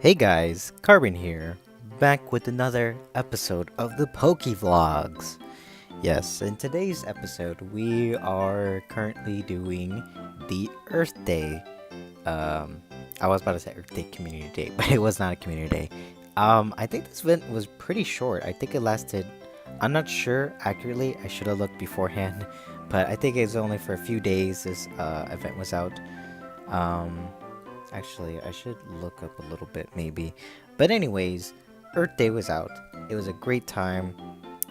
Hey guys, Carbon here, back with another episode of the Poké Vlogs. Yes, in today's episode, we are currently doing the Earth Day. Um, I was about to say Earth Day Community Day, but it was not a community day. I think this event was pretty short. I think it lasted. I'm not sure accurately. I should have looked beforehand, but I think it was only for a few days. This event was out. Um, Actually, I should look up a little bit maybe. But anyways, Earth Day was out. It was a great time.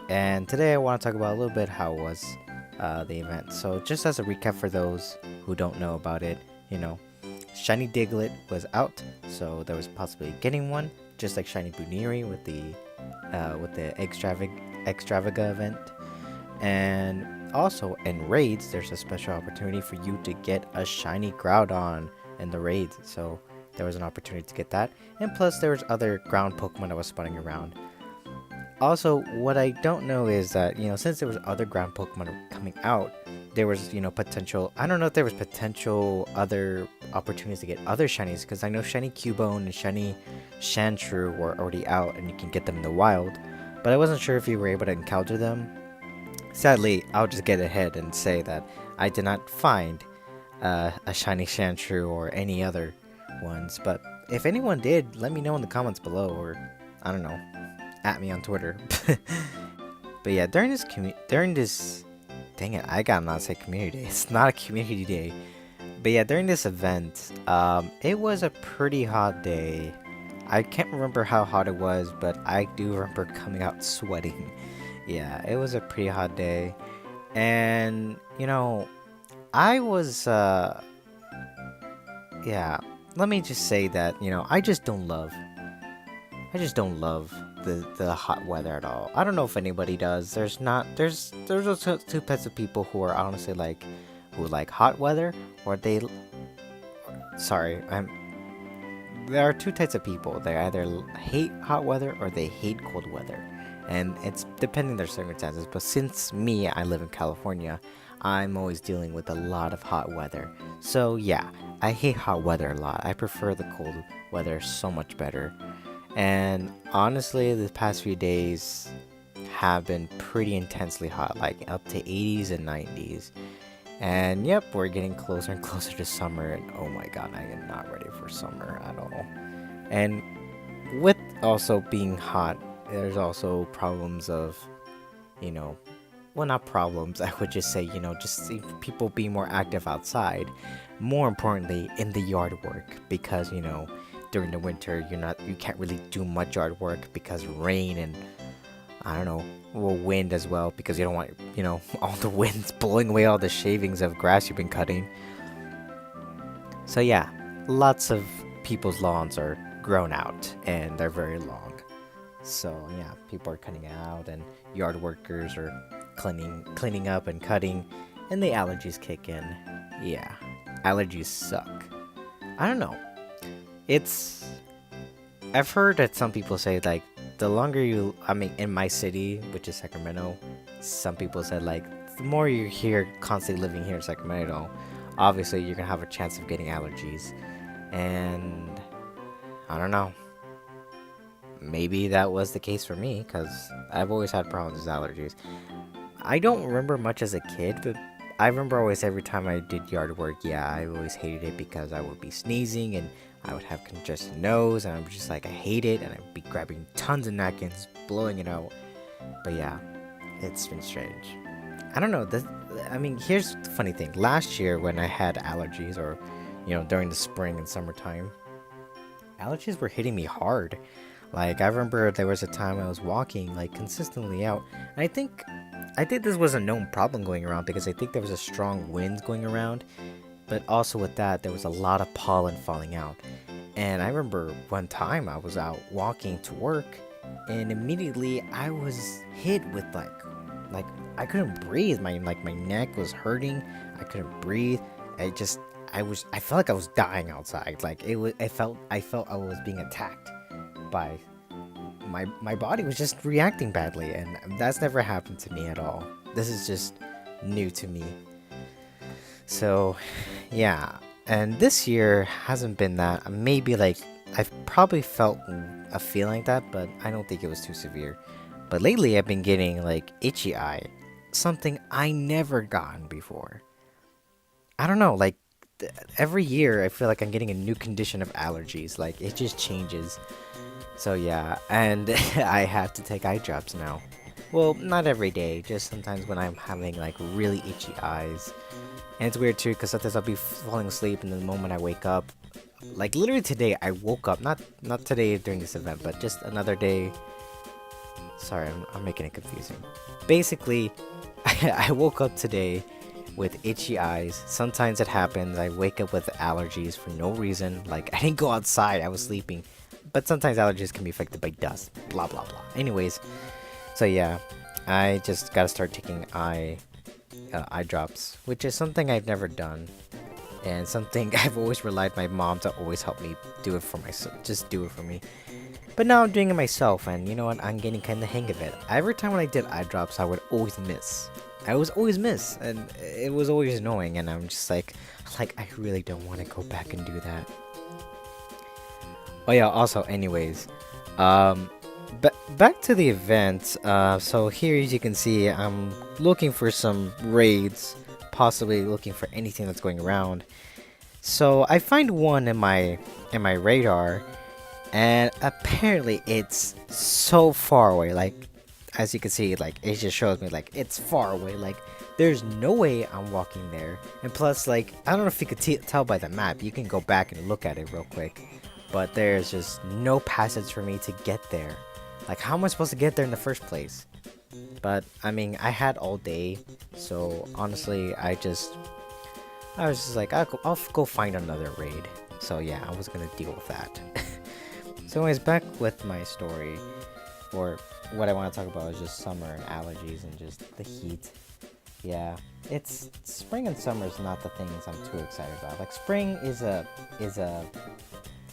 And today I want to talk about a little bit how was the event. So just as a recap for those who don't know about it, Shiny Diglett was out, so there was possibly getting one, just like Shiny Buniri with the Extravaga event. And also in raids, there's a special opportunity for you to get a shiny Groudon in the raids. So there was an opportunity to get that. And plus there was other ground Pokemon that was spawning around. Also, what I don't know is that, since there was other ground Pokemon coming out, there was, potential. I don't know if there was potential other opportunities to get other shinies, because I know Shiny Cubone and Shiny Chantru were already out and you can get them in the wild. But I wasn't sure if you were able to encounter them. Sadly, I'll just get ahead and say that I did not find a shiny Chantru or any other ones. But if anyone did, let me know in the comments below, or I don't know, at me on Twitter. But yeah, during this, dang it, I gotta not say community day. It's not a community day. But yeah, during this event, it was a pretty hot day. I can't remember how hot it was, but I do remember coming out sweating. Yeah, it was a pretty hot day. And, I was, yeah, let me just say that, I just don't love the hot weather at all. I don't know if anybody does. There's also two types of people who are honestly who like hot weather, or sorry, there are two types of people. They either hate hot weather or they hate cold weather. And it's depending their circumstances. But since I live in California, I'm always dealing with a lot of hot weather. So yeah, I hate hot weather a lot. I prefer the cold weather so much better. And honestly, the past few days have been pretty intensely hot, like up to 80s and 90s. And yep, we're getting closer and closer to summer. And oh my god, I am not ready for summer at all. And with also being hot, there's also problems of, well, not problems. I would just say, just see people being more active outside. More importantly, in the yard work, because during the winter you can't really do much yard work because rain and I don't know, well, wind as well, because you don't want all the winds blowing away all the shavings of grass you've been cutting. So yeah, lots of people's lawns are grown out and they're very long. So yeah, people are cutting out and yard workers are cleaning up and cutting, and the allergies kick in. Yeah, allergies suck. I don't know. It's I've heard that some people say like the longer in my city, which is Sacramento, some people said like the more you're here constantly living here in Sacramento, obviously you're gonna have a chance of getting allergies. And I don't know. Maybe that was the case for me, because I've always had problems with allergies. I don't remember much as a kid, but I remember always every time I did yard work, yeah, I always hated it because I would be sneezing and I would have congested nose, and I was just like, I hate it, and I'd be grabbing tons of napkins, blowing it out. But yeah, it's been strange. I don't know. Here's the funny thing. Last year when I had allergies, or during the spring and summertime, allergies were hitting me hard. Like, I remember there was a time I was walking like consistently out, and I think this was a known problem going around, because I think there was a strong wind going around, but also with that there was a lot of pollen falling out. And I remember one time I was out walking to work, and immediately I was hit with like I couldn't breathe. My neck was hurting. I couldn't breathe. I felt like I was dying outside. Like I felt I was being attacked by my body was just reacting badly, and that's never happened to me at all. This is just new to me. So yeah, and this year hasn't been that. Maybe like I've probably felt a feeling like that, but I don't think it was too severe. But lately, I've been getting like itchy eye, something I never gotten before. I don't know, like every year I feel like I'm getting a new condition of allergies. Like it just changes. So yeah, and I have to take eye drops now. Well, not every day, just sometimes when I'm having like really itchy eyes. And it's weird too, because sometimes I'll be falling asleep, and the moment I wake up, like literally today, I woke up not today during this event, but just another day. Sorry, I'm making it confusing. Basically, I woke up today with itchy eyes. Sometimes it happens. I wake up with allergies for no reason. Like I didn't go outside. I was sleeping. But sometimes allergies can be affected by dust. Blah blah blah. Anyways, so yeah, I just gotta start taking eye drops, which is something I've never done, and something I've always relied my mom to always help me do it for myself. Just do it for me. But now I'm doing it myself, and you know what? I'm getting kind of the hang of it. Every time when I did eye drops, I would always miss. I was always miss, and it was always annoying. And I'm just like I really don't want to go back and do that. Oh yeah. Also, anyways, back to the event. So here, as you can see, I'm looking for some raids, possibly looking for anything that's going around. So I find one in my radar, and apparently it's so far away. Like, as you can see, like it just shows me like it's far away. Like there's no way I'm walking there. And plus, like I don't know if you could tell by the map. You can go back and look at it real quick, but there's just no passage for me to get there. Like how am I supposed to get there in the first place? But I mean, I had all day, so honestly, I was just like, I'll go find another raid. So yeah, I was gonna deal with that. So anyways, back with my story, or what I want to talk about is just summer and allergies and just the heat. Yeah, it's spring and summer is not the things I'm too excited about. Like spring is a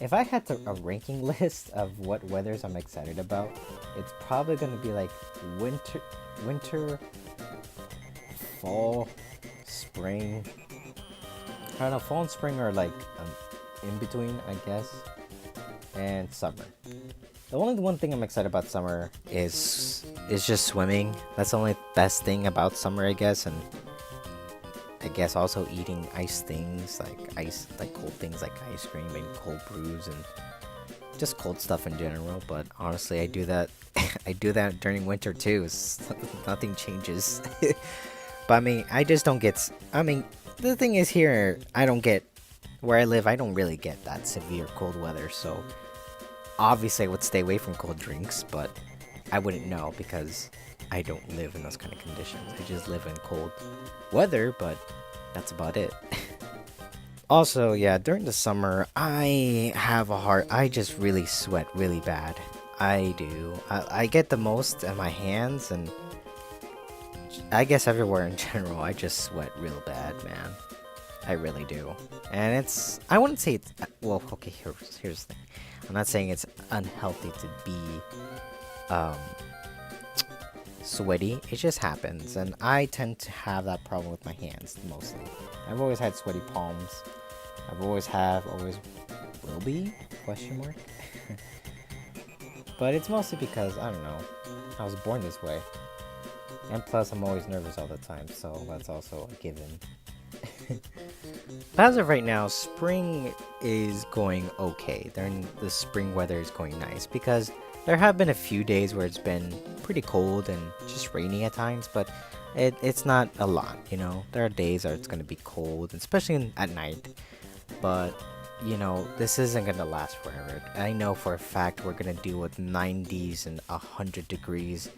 if I had a ranking list of what weathers I'm excited about, it's probably gonna be like winter, fall, spring. I don't know, fall and spring are like in between, I guess, and summer. The only one thing I'm excited about summer is just swimming. That's the only best thing about summer, I guess, and I guess also eating ice things like cold things like ice cream and cold brews and just cold stuff in general. But honestly, I do that I do that during winter too. Nothing changes. But I mean, I just don't get. I mean, the thing is here, I don't get where I live. I don't really get that severe cold weather, so. Obviously, I would stay away from cold drinks, but I wouldn't know because I don't live in those kind of conditions. I just live in cold weather, but that's about it. Also, yeah, during the summer, I have a heart. I just really sweat really bad. I do. I get the most in my hands, and I guess everywhere in general. I just sweat real bad, man. I really do. And I wouldn't say it's, well, okay, here's the thing. I'm not saying it's unhealthy to be sweaty. It just happens, and I tend to have that problem with my hands mostly. I've always had sweaty palms. Always will be, question mark. But it's mostly because, I don't know, I was born this way. And plus, I'm always nervous all the time, so that's also a given. But as of right now, spring is going okay. The spring weather is going nice because there have been a few days where it's been pretty cold and just rainy at times, but it's not a lot, you know. There are days where it's going to be cold, especially at night, but you know, this isn't going to last forever. I know for a fact we're going to deal with 90s and 100 degrees,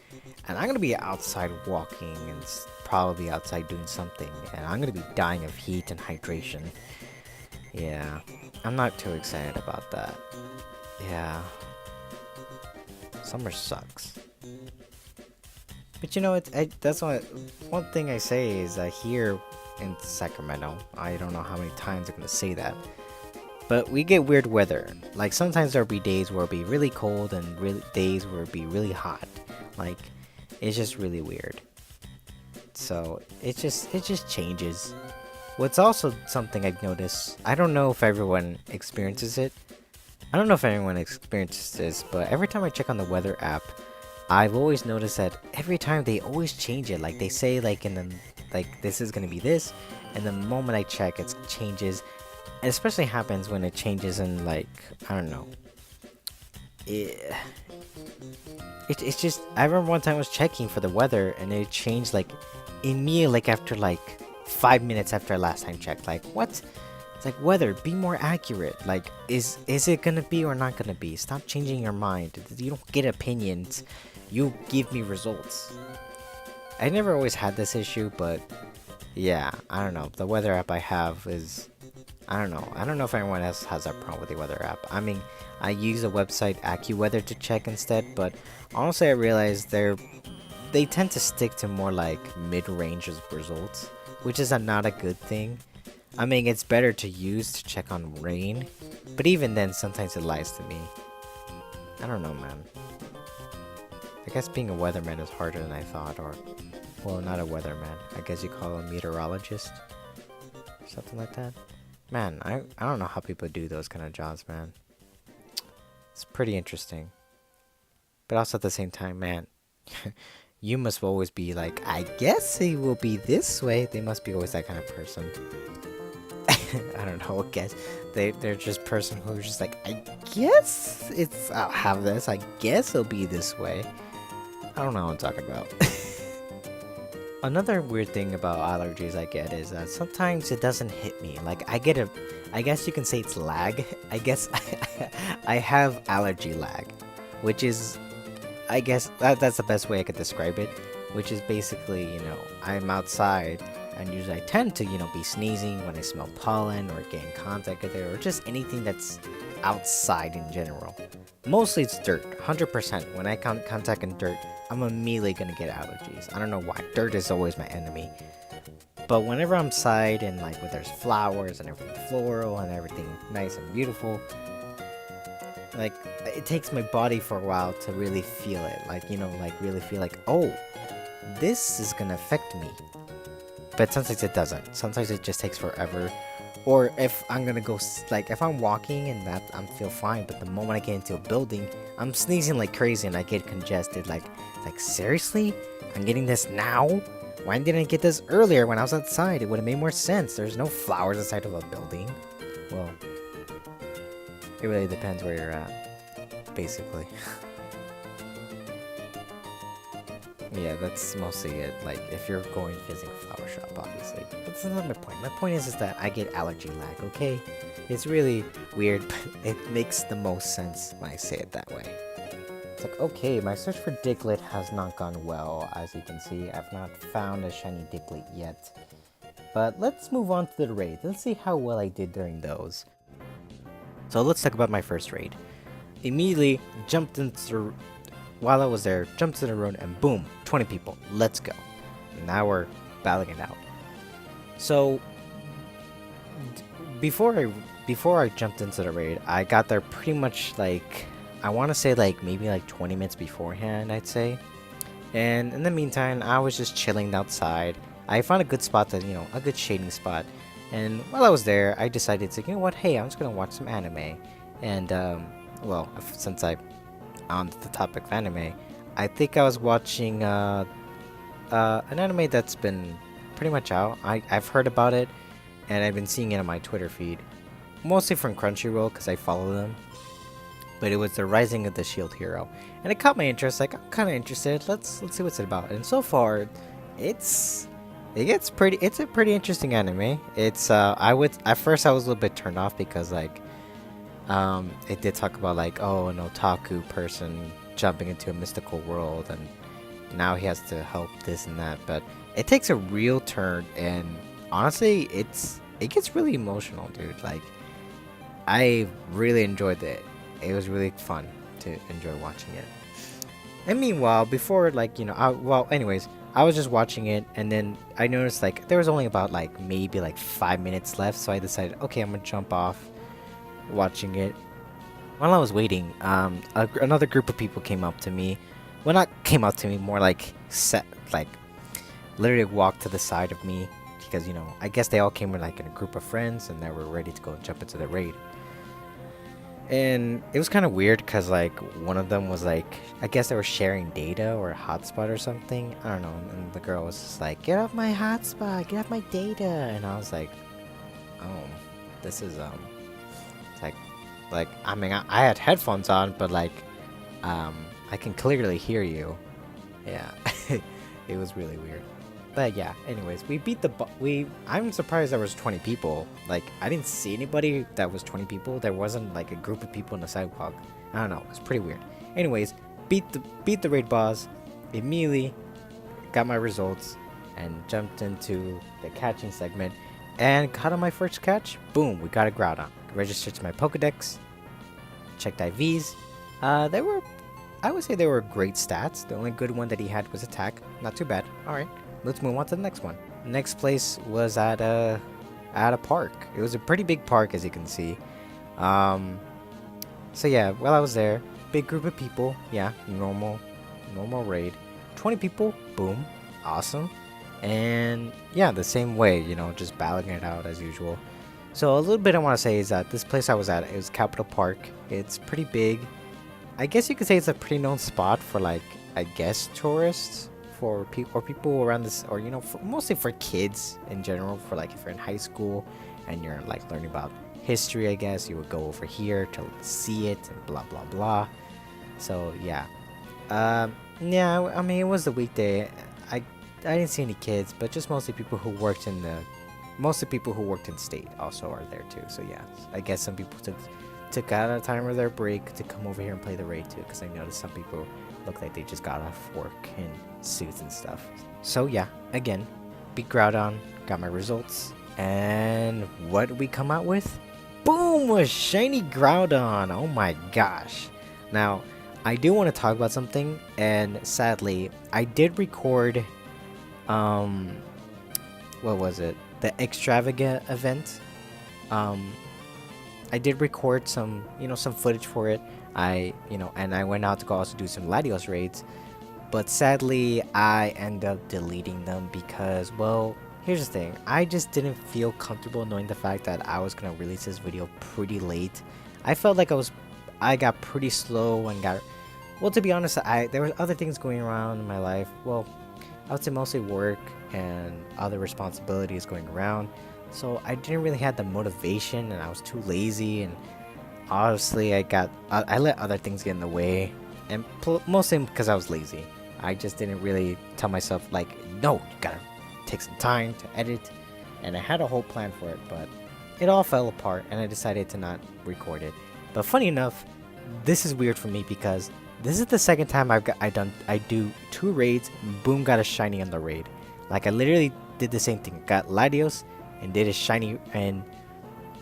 and I'm going to be outside walking and probably outside doing something, and I'm going to be dying of heat and hydration. Yeah, I'm not too excited about that. Yeah, summer sucks. But you know, that's one thing I say is here in Sacramento, I don't know how many times I'm going to say that, but we get weird weather. Like sometimes there'll be days where it'll be really cold and days where it'll be really hot. Like it's just really weird. So it just changes. What's also something I've noticed, I don't know if everyone experiences it, I don't know if anyone experienced this, but every time I check on the weather app, I've always noticed that every time they always change it. Like they say, like in the like this is gonna be this, and the moment I check, it changes. It especially happens when it changes in like I don't know. It, it's just I remember one time I was checking for the weather and it changed like immediately like after like 5 minutes after I last time checked. Like what? It's like weather, be more accurate. Like is it gonna be or not gonna be? Stop changing your mind. You don't get opinions. You give me results. I never always had this issue, but yeah, I don't know. The weather app I have is I don't know. I don't know if anyone else has that problem with the weather app. I mean, I use a website AccuWeather to check instead, but honestly, I realized they tend to stick to more like mid-range results, which is not a good thing. I mean, it's better to use to check on rain, but even then, sometimes it lies to me. I don't know, man. I guess being a weatherman is harder than I thought, or, well, not a weatherman. I guess you call a meteorologist, something like that. Man, I don't know how people do those kind of jobs, man. It's pretty interesting. But also at the same time, man, you must always be like, I guess it will be this way. They must be always that kind of person. I don't know, I guess. They're just person who's just like, I guess I'll have this. I guess it'll be this way. I don't know what I'm talking about. Another weird thing about allergies I get is that sometimes it doesn't hit me. Like I guess you can say it's lag. I guess I have allergy lag, which is, I guess that's the best way I could describe it. Which is basically, I'm outside and usually I tend to, be sneezing when I smell pollen or get in contact with it or just anything that's outside in general. Mostly it's dirt, 100%. When I contact in dirt, I'm immediately gonna get allergies. I don't know why. Dirt is always my enemy. But whenever I'm outside and like where there's flowers and everything floral and everything nice and beautiful, like it takes my body for a while to really feel it. Like, like really feel like, oh, this is gonna affect me. But sometimes it doesn't. Sometimes it just takes forever. Or if I'm gonna go, like, if I'm walking and that I'm feel fine, but the moment I get into a building, I'm sneezing like crazy and I get congested. Like seriously? I'm getting this now? Why didn't I get this earlier when I was outside? It would have made more sense. There's no flowers inside of a building. Well, it really depends where you're at, basically. Yeah, that's mostly it. Like, if you're going visiting a flower shop, obviously. That's not my point. My point is that I get allergy lag, okay? It's really weird, but it makes the most sense when I say it that way. It's like, okay, my search for Diglett has not gone well. As you can see, I've not found a shiny Diglett yet. But let's move on to the raid. Let's see how well I did during those. So let's talk about my first raid. Immediately jumped into while I was there, jumped to the road and boom, 20 people. Let's go. Now we're battling it out. So before I jumped into the raid, I got there pretty much like I want to say like maybe like 20 minutes beforehand, I'd say. And in the meantime, I was just chilling outside. I found a good spot that, a good shading spot. And while I was there, I decided to, hey, I'm just gonna watch some anime. And well, since I on the topic of anime, I think I was watching an anime that's been pretty much out. I've heard about it, and I've been seeing it on my Twitter feed, mostly from Crunchyroll because I follow them. But it was the Rising of the Shield Hero, and it caught my interest. Like, I'm kind of interested. Let's see what's it about. And so far, it's a pretty interesting anime. It's at first I was a little bit turned off because like. It did talk about like, oh, an otaku person jumping into a mystical world and now he has to help this and that, but it takes a real turn and honestly it gets really emotional, dude. Like I really enjoyed it. It was really fun to enjoy watching it. And meanwhile, before like, anyways, I was just watching it and then I noticed like there was only about like maybe like 5 minutes left, so I decided, okay, I'm gonna jump off watching it. While I was waiting, another group of people came up to me. Well, not came up to me, more like literally walked to the side of me because I guess they all came like in a group of friends and they were ready to go jump into the raid. And it was kind of weird because like one of them was like, I guess they were sharing data or a hotspot or something. I don't know. And the girl was just like, "Get off my hotspot, get off my data." And I was like, "Oh, this is it's like I mean I had headphones on, but like I can clearly hear you." Yeah, it was really weird. But yeah, anyways, we beat the I'm surprised there was 20 people. Like I didn't see anybody that was 20 people. There wasn't like a group of people on the sidewalk. I don't know. It's pretty weird. Anyways, beat the raid boss. Immediately got my results and jumped into the catching segment and caught on my first catch. Boom, we got a Groudon. Registered to my Pokedex. Checked IVs. They were I would say they were great stats. The only good one that he had was attack. Not too bad. All right, let's move on to the next one. Next place was at a park. It was a pretty big park, as you can see. So yeah, while I was there, big group of people. Yeah, normal raid. 20 people. Boom, awesome. And yeah, the same way, just battling it out as usual. So a little bit I want to say is that this place I was at, it was Capital Park. It's pretty big. I guess you could say it's a pretty known spot for like, I guess, tourists for people around this, or mostly for kids in general. For like if you're in high school and you're like learning about history, I guess you would go over here to see it and blah blah blah. So yeah, yeah. I mean, it was the weekday. I didn't see any kids, but just mostly people who worked in state also are there too. So yeah, I guess some people took out a time of their break to come over here and play the raid too, because I noticed some people look like they just got off work in suits and stuff. So yeah, again, beat Groudon, got my results, and what did we come out with? Boom, a shiny Groudon. Oh my gosh. Now I do want to talk about something, and sadly I did record what was it, the extravagant event. I did record some footage for it. And I went out to go also do some Latios raids, but sadly I ended up deleting them because, well, here's the thing. I just didn't feel comfortable knowing the fact that I was gonna release this video pretty late. I felt like I got pretty slow and well, to be honest, there were other things going around in my life. Well, I would say mostly work and other responsibilities going around. So I didn't really have the motivation, and I was too lazy, and honestly I let other things get in the way, and mostly because I was lazy. I just didn't really tell myself like, no, you gotta take some time to edit, and I had a whole plan for it, but it all fell apart and I decided to not record it. But funny enough, this is weird for me because this is the second time I do 2 raids, boom, got a shiny on the raid. Like I literally did the same thing. Got Latios and did a shiny, and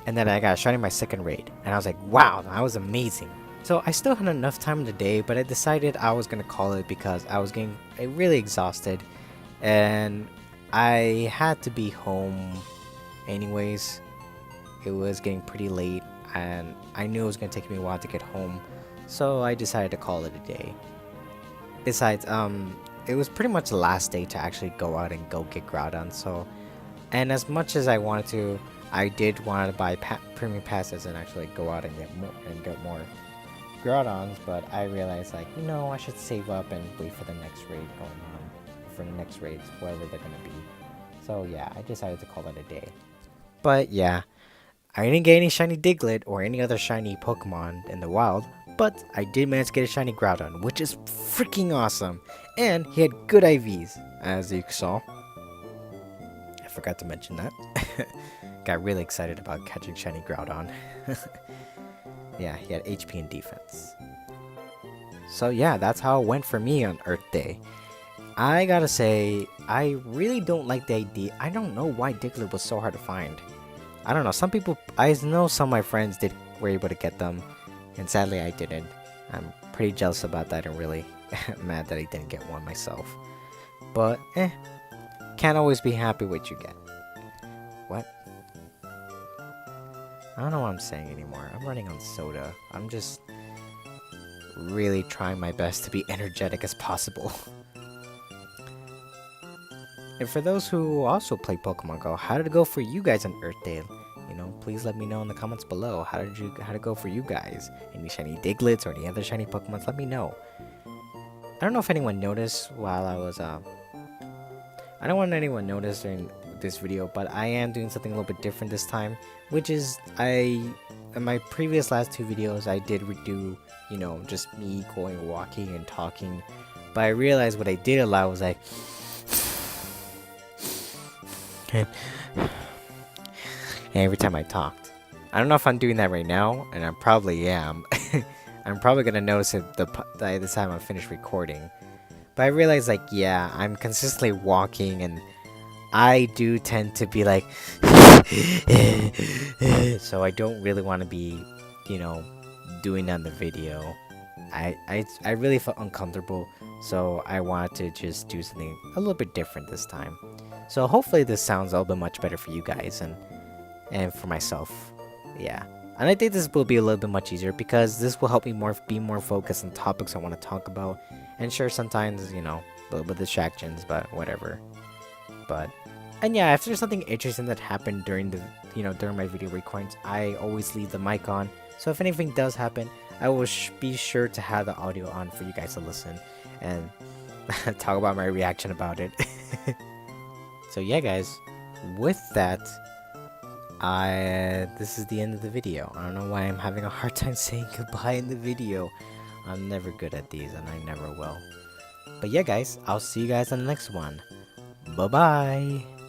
then I got a shiny my second raid, and I was like, wow, that was amazing. So I still had enough time in the day, but I decided I was gonna call it because I was getting really exhausted, and I had to be home anyways. It was getting pretty late, and I knew it was gonna take me a while to get home, so I decided to call it a day. Besides, it was pretty much the last day to actually go out and go get Groudon, so. And as much as I wanted to, I did want to buy premium passes and actually go out and get more Groudons, but I realized like, I should save up and wait for the next raid going on, for the next raids, whatever they're gonna be. So yeah, I decided to call it a day. But yeah, I didn't get any shiny Diglett or any other shiny Pokemon in the wild, but I did manage to get a shiny Groudon, which is freaking awesome. And he had good IVs, as you saw. I forgot to mention that. Got really excited about catching shiny Groudon. Yeah, he had HP and defense. So yeah, that's how it went for me on Earth Day. I gotta say, I really don't like the idea. I don't know why Diglett was so hard to find. I don't know, I know some of my friends were able to get them, and sadly I didn't. I'm pretty jealous about that and really mad that I didn't get one myself. But, can't always be happy with what you get. What? I don't know what I'm saying anymore. I'm running on soda. I'm just really trying my best to be energetic as possible. And for those who also play Pokemon Go, how did it go for you guys on Earth Day? please let me know in the comments below. How did it go for you guys? Any shiny Diglets or any other shiny Pokemons? Let me know. I don't know if anyone noticed while I was I don't want anyone to notice during this video, but I am doing something a little bit different this time, which is in my previous last 2 videos I did do, you know, just me going walking and talking, but I realized what I did allow was like every time I talked. I don't know if I'm doing that right now, and I probably am. I'm probably gonna notice it by the time I'm finished recording. But I realized, like, yeah, I'm consistently walking, and I do tend to be like, so I don't really want to be, you know, doing that in the video. I really felt uncomfortable, so I wanted to just do something a little bit different this time. So hopefully this sounds a little bit much better for you guys and for myself. Yeah. And I think this will be a little bit much easier because this will help me be more focused on topics I want to talk about. And sure, sometimes, you know, a little bit of distractions, but whatever. And yeah, if there's something interesting that happened during during my video recordings, I always leave the mic on. So if anything does happen, I will be sure to have the audio on for you guys to listen and talk about my reaction about it. So yeah, guys, with that, this is the end of the video. I don't know why I'm having a hard time saying goodbye in the video. I'm never good at these, and I never will. But yeah, guys, I'll see you guys on the next one. Bye-bye!